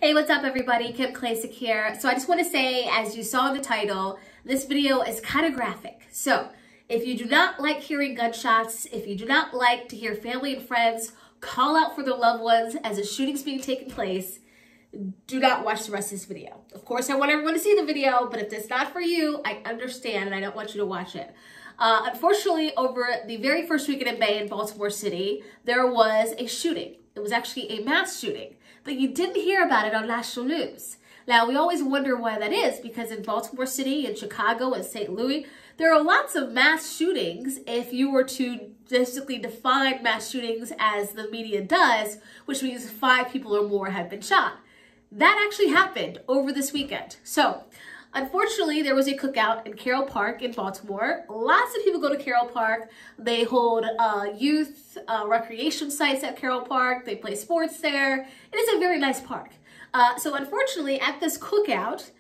Hey, what's up everybody? Kim Klasik here. So I just want to say, as you saw in the title, this video is kind of graphic. So if you do not like hearing gunshots, if you do not like to hear family and friends call out for their loved ones as a shooting's being taken place, do not watch the rest of this video. Of course, I want everyone to see the video, but if it's not for you, I understand and I don't want you to watch it. Unfortunately, over the very first weekend in May in Baltimore City, there was a shooting. It was actually a mass shooting, but you didn't hear about it on national news. Now, we always wonder why that is, because in Baltimore City, in Chicago, and St. Louis, there are lots of mass shootings if you were to basically define mass shootings as the media does, which means 5 people or more have been shot. That actually happened over this weekend. So, unfortunately, there was a cookout in Carroll Park in Baltimore. Lots of people go to Carroll Park. They hold youth recreation sites at Carroll Park. They play sports there. It is a very nice park. So unfortunately, at this cookout,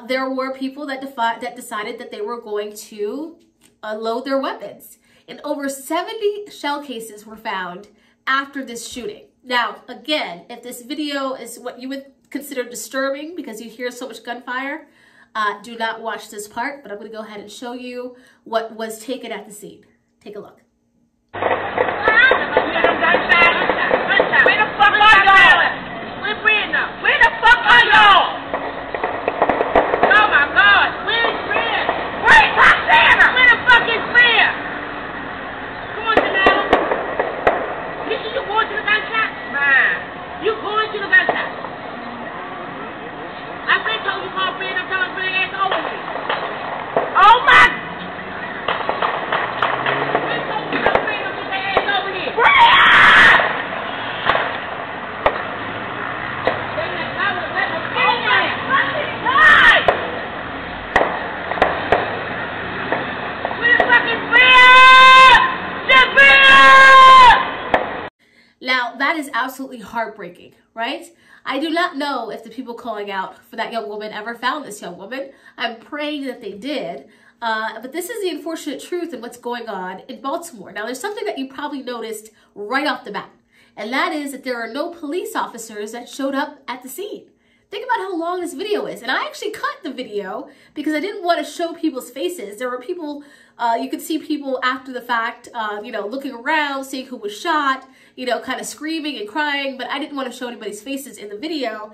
there were people that decided that they were going to load their weapons. And over 70 shell cases were found after this shooting. Now, again, if this video is what you would consider disturbing because you hear so much gunfire, do not watch this part, but I'm going to go ahead and show you what was taken at the scene. Take a look. Where the fuck are y'all? Where the fuck are y'all? Oh my God, where is Fred? Where's Roxanna? Where the fuck is Fred? Come on, Janelle. You going to the gunshot? Man, you going to the gunshot? I've been told you call Fred, I'm telling Fred ass over me. Oh my! I've been told you call Fred, I'm get that ass over here. Fred! Now, that is absolutely heartbreaking, right? I do not know if the people calling out for that young woman ever found this young woman. I'm praying that they did. But this is the unfortunate truth and what's going on in Baltimore. Now, there's something that you probably noticed right off the bat, and that is that there are no police officers that showed up at the scene. Think about how long this video is. And I actually cut the video because I didn't want to show people's faces. There were people, you could see people after the fact, looking around, seeing who was shot, kind of screaming and crying, but I didn't want to show anybody's faces in the video.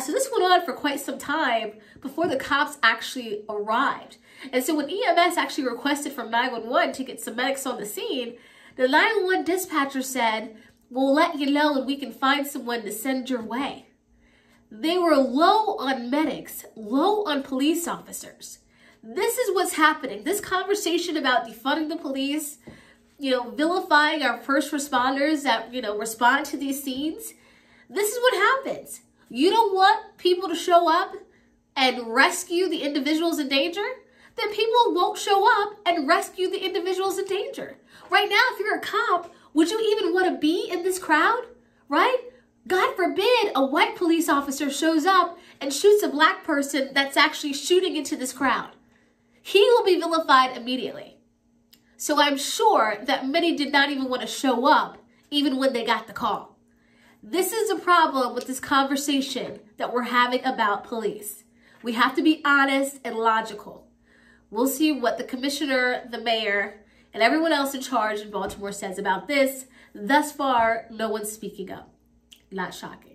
So this went on for quite some time before the cops actually arrived. And so when EMS actually requested from 911 to get some medics on the scene, the 911 dispatcher said, "We'll let you know when we can find someone to send your way." They were low on medics, low on police officers. This is what's happening. This conversation about defunding the police, vilifying our first responders that, respond to these scenes. This is what happens. You don't want people to show up and rescue the individuals in danger? Then people won't show up and rescue the individuals in danger. Right now, if you're a cop, would you even want to be in this crowd, right? God forbid a white police officer shows up and shoots a black person that's actually shooting into this crowd. He will be vilified immediately. So I'm sure that many did not even want to show up even when they got the call. This is a problem with this conversation that we're having about police. We have to be honest and logical. We'll see what the commissioner, the mayor, and everyone else in charge in Baltimore says about this. Thus far, no one's speaking up. Not shocking.